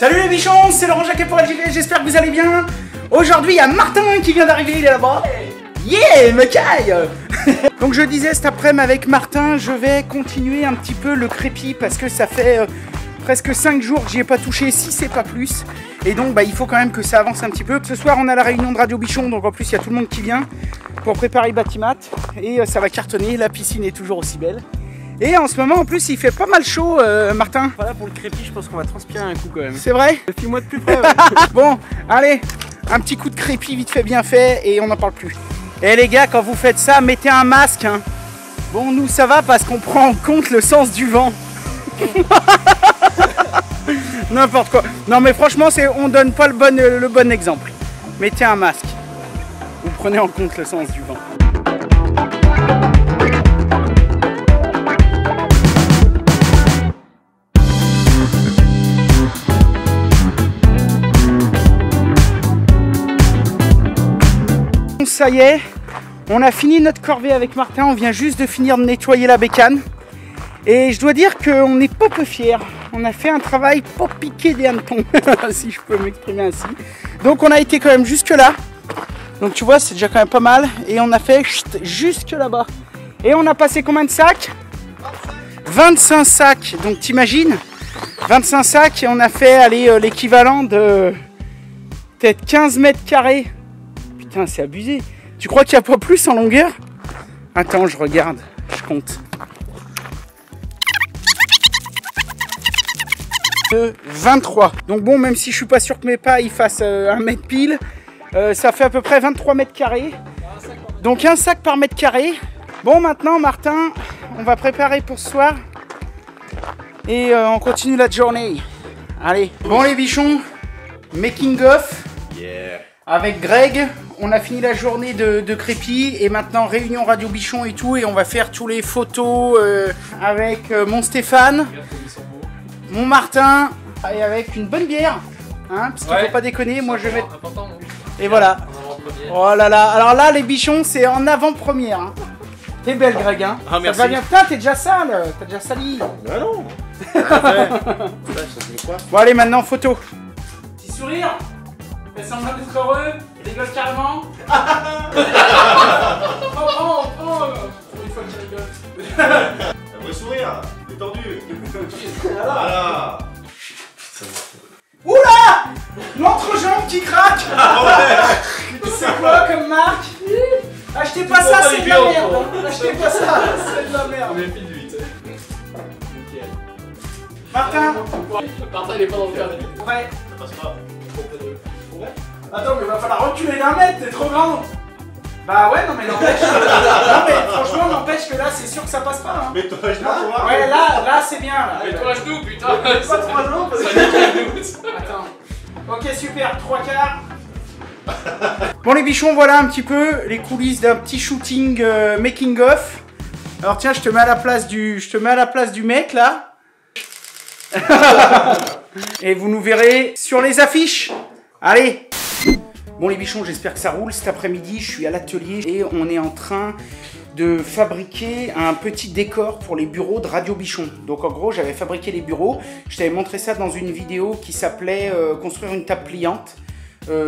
Salut les bichons, c'est Laurent Jacquet pour LJV, j'espère que vous allez bien. Aujourd'hui il y a Martin qui vient d'arriver, il est là-bas. Yeah, me caille. Donc je disais cet après-midi avec Martin, je vais continuer un petit peu le crépi parce que ça fait presque 5 jours que j'y ai pas touché, si c'est pas plus. Et donc il faut quand même que ça avance un petit peu. Ce soir on a la réunion de Radio Bichon, donc en plus il y a tout le monde qui vient pour préparer le bâtiment. Et ça va cartonner, la piscine est toujours aussi belle. Et en ce moment en plus il fait pas mal chaud Martin. Voilà, pour le crépi je pense qu'on va transpirer un coup quand même. C'est vrai? Suis-moi de plus près. Ouais. Bon, allez, un petit coup de crépi vite fait bien fait et on n'en parle plus. Et les gars, quand vous faites ça, mettez un masque. Hein. Bon, nous ça va parce qu'on prend en compte le sens du vent. N'importe quoi. Non mais franchement, on donne pas le bon exemple. Mettez un masque. Vous prenez en compte le sens du vent. Ça y est, on a fini notre corvée avec Martin, on vient juste de finir de nettoyer la bécane. Et je dois dire qu'on n'est pas peu fiers. On a fait un travail pas piqué des hannetons, si je peux m'exprimer ainsi. Donc on a été quand même jusque là. Donc tu vois, c'est déjà quand même pas mal. Et on a fait jusque là-bas. Et on a passé combien de sacs? 25 sacs. Donc t'imagines, 25 sacs et on a fait l'équivalent de peut-être 15 mètres carrés. Putain, c'est abusé. Tu crois qu'il n'y a pas plus en longueur? Attends, je regarde, je compte. 23. Donc bon, même si je suis pas sûr que mes pas ils fassent 1 mètre pile, ça fait à peu près 23 mètres carrés. Donc un sac par mètre carré. Bon, maintenant, Martin, on va préparer pour ce soir. Et on continue la journée. Allez. Bon, les bichons, making of. Yeah. Avec Greg, on a fini la journée de crépi et maintenant réunion Radio Bichon et tout, et on va faire tous les photos avec mon Stéphane, mon Martin, et avec une bonne bière, hein, parce qu'il faut pas déconner, moi je vais mettre... Et voilà. Oh là là, alors là les bichons c'est en avant-première. Hein. T'es belle Greg, hein. Ah, merci. Ça va bien, putain t'es déjà sale, t'as déjà sali. Bah non. Bon allez maintenant photo. Petit sourire. Fais semblant d'être heureux, rigole carrément. Prends, une fois que tu rigoles. Un vrai sourire, détendu. Voilà. Oula, l'entrejambe qui craque. C'est quoi comme marque? Achetez pas ça, c'est de la merde. Achetez pas ça, c'est de la merde. Martin. Martin il est pas dans le cadre. Ouais. Ça passe pas. Attends, mais il va falloir reculer d'1 mètre, t'es trop grande. Bah ouais, non mais n'empêche. Non mais franchement, n'empêche que là, c'est sûr que ça passe pas. Hein. Mais toi, je dois voir. Ouais, là c'est bien. Là. Mets-toi à genoux, putain. Pas 3 ans parce que... Attends. Ok, super, 3 quarts. Bon les bichons, voilà un petit peu les coulisses d'un petit shooting making of. Alors tiens, je te mets à la place du mec là. Et vous nous verrez sur les affiches. Allez. Bon les bichons, j'espère que ça roule. Cet après-midi, je suis à l'atelier et on est en train de fabriquer un petit décor pour les bureaux de Radio Bichon. Donc en gros, j'avais fabriqué les bureaux. Je t'avais montré ça dans une vidéo qui s'appelait construire une table pliante.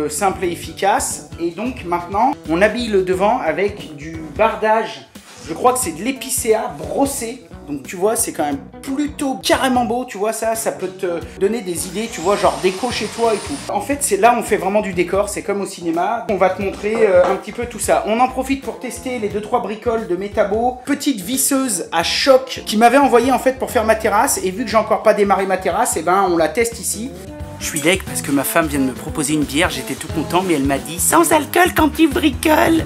Simple et efficace. Et donc maintenant, on habille le devant avec du bardage. Je crois que c'est de l'épicéa brossé. Donc tu vois, c'est quand même plutôt carrément beau, tu vois, ça peut te donner des idées, tu vois, genre déco chez toi et tout. En fait, c'est là on fait vraiment du décor, c'est comme au cinéma. On va te montrer un petit peu tout ça. On en profite pour tester les 2-3 bricoles de Metabo. Petite visseuse à choc qui m'avait envoyé en fait pour faire ma terrasse. Et vu que j'ai encore pas démarré ma terrasse, et ben on la teste ici. Je suis deg parce que ma femme vient de me proposer une bière, j'étais tout content, mais elle m'a dit sans alcool quand tu bricoles.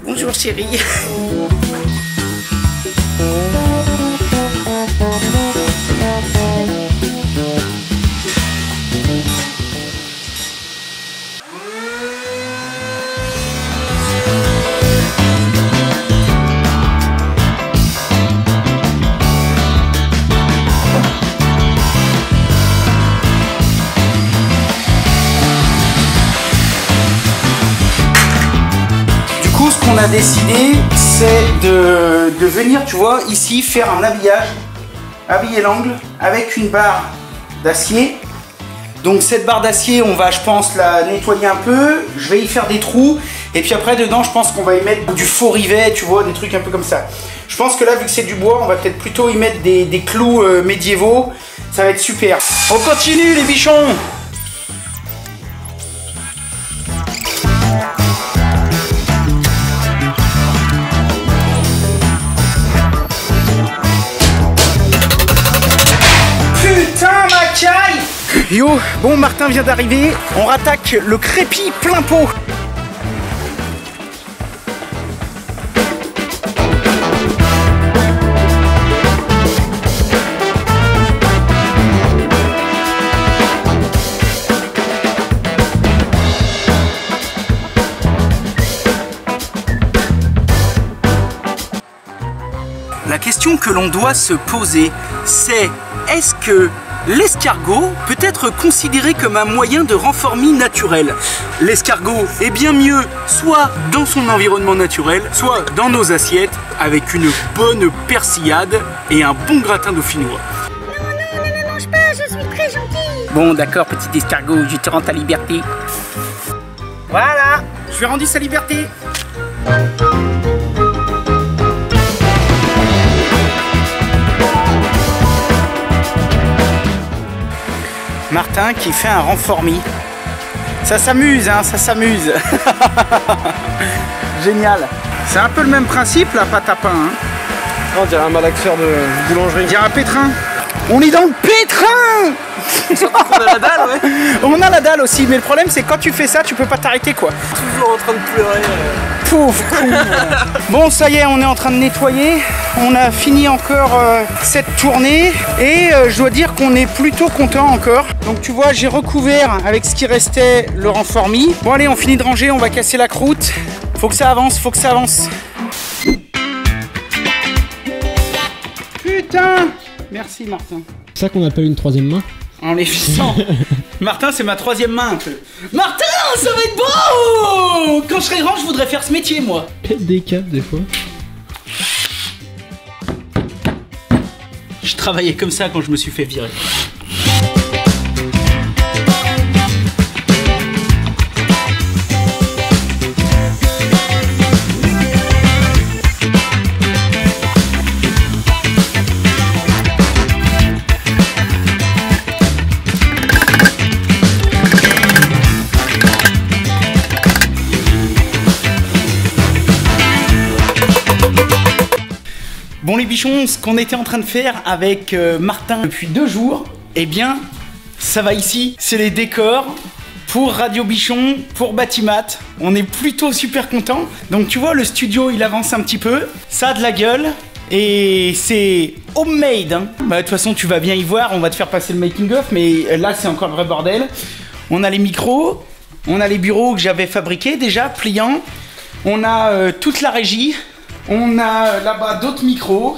Bonjour chérie. On a décidé, c'est de venir, tu vois, ici faire un habillage, habiller l'angle avec une barre d'acier. Donc cette barre d'acier, on va, je pense, la nettoyer un peu. Je vais y faire des trous. Et puis après, dedans, je pense qu'on va y mettre du faux rivet, tu vois, des trucs un peu comme ça. Je pense que là, vu que c'est du bois, on va peut-être plutôt y mettre des clous médiévaux. Ça va être super. On continue, les bichons. Putain, ma caille! Yo, bon, Martin vient d'arriver. On rattaque le crépi plein pot. La question que l'on doit se poser, c'est est-ce que l'escargot peut être considéré comme un moyen de renformie naturel? L'escargot est bien mieux soit dans son environnement naturel, soit dans nos assiettes avec une bonne persillade et un bon gratin dauphinois. Non, ne mange pas, je suis très gentille. Bon, d'accord, petit escargot, je te rends ta liberté. Voilà, je lui ai rendu sa liberté. Martin qui fait un renformi. Ça s'amuse, hein, ça s'amuse. Génial. C'est un peu le même principe, la pâte à pain. Hein. On dirait un malaxeur de boulangerie. On dirait un pétrin. On est dans le pétrin. On a la dalle, ouais. On a la dalle aussi, mais le problème c'est que quand tu fais ça, tu peux pas t'arrêter quoi. Toujours en train de pleurer. Pauvre con. Bon, ça y est, on est en train de nettoyer. On a fini encore cette tournée et je dois dire qu'on est plutôt content encore. Donc tu vois, j'ai recouvert avec ce qui restait le renformi. Bon allez, on finit de ranger, on va casser la croûte. Faut que ça avance, faut que ça avance. Putain. Merci Martin. C'est ça qu'on appelle une troisième main. En les fissant. Martin, c'est ma troisième main un peu. Martin, ça va être beau. Quand je serai grand, je voudrais faire ce métier, moi. Pète des câbles des fois. Je travaillais comme ça quand je me suis fait virer. Bon les bichons, ce qu'on était en train de faire avec Martin depuis 2 jours, eh bien, ça va ici. C'est les décors pour Radio Bichon, pour Batimat. On est plutôt super contents. Donc tu vois, le studio, il avance un petit peu. Ça a de la gueule. Et c'est homemade. Hein. Bah, de toute façon, tu vas bien y voir. On va te faire passer le making-of. Mais là, c'est encore le vrai bordel. On a les micros. On a les bureaux que j'avais fabriqués déjà, pliants. On a toute la régie. On a là-bas d'autres micros,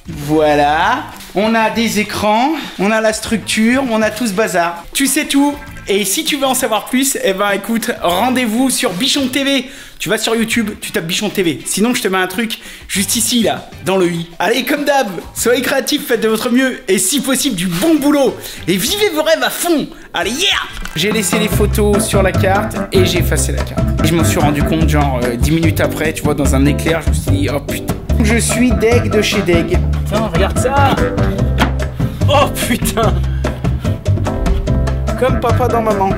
voilà. On a des écrans, on a la structure, on a tout ce bazar. Tu sais tout. Et si tu veux en savoir plus, eh ben écoute, rendez-vous sur Bichon TV. Tu vas sur YouTube, tu tapes Bichon TV. Sinon, je te mets un truc juste ici, là, dans le i. Allez, comme d'hab, soyez créatifs, faites de votre mieux. Et si possible, du bon boulot. Et vivez vos rêves à fond. Allez, yeah! J'ai laissé les photos sur la carte et j'ai effacé la carte. Et je m'en suis rendu compte, genre, 10 minutes après, tu vois, dans un éclair, je me suis dit, oh putain. Je suis deg de chez deg. Putain, regarde ça! Oh putain! Comme papa dans maman.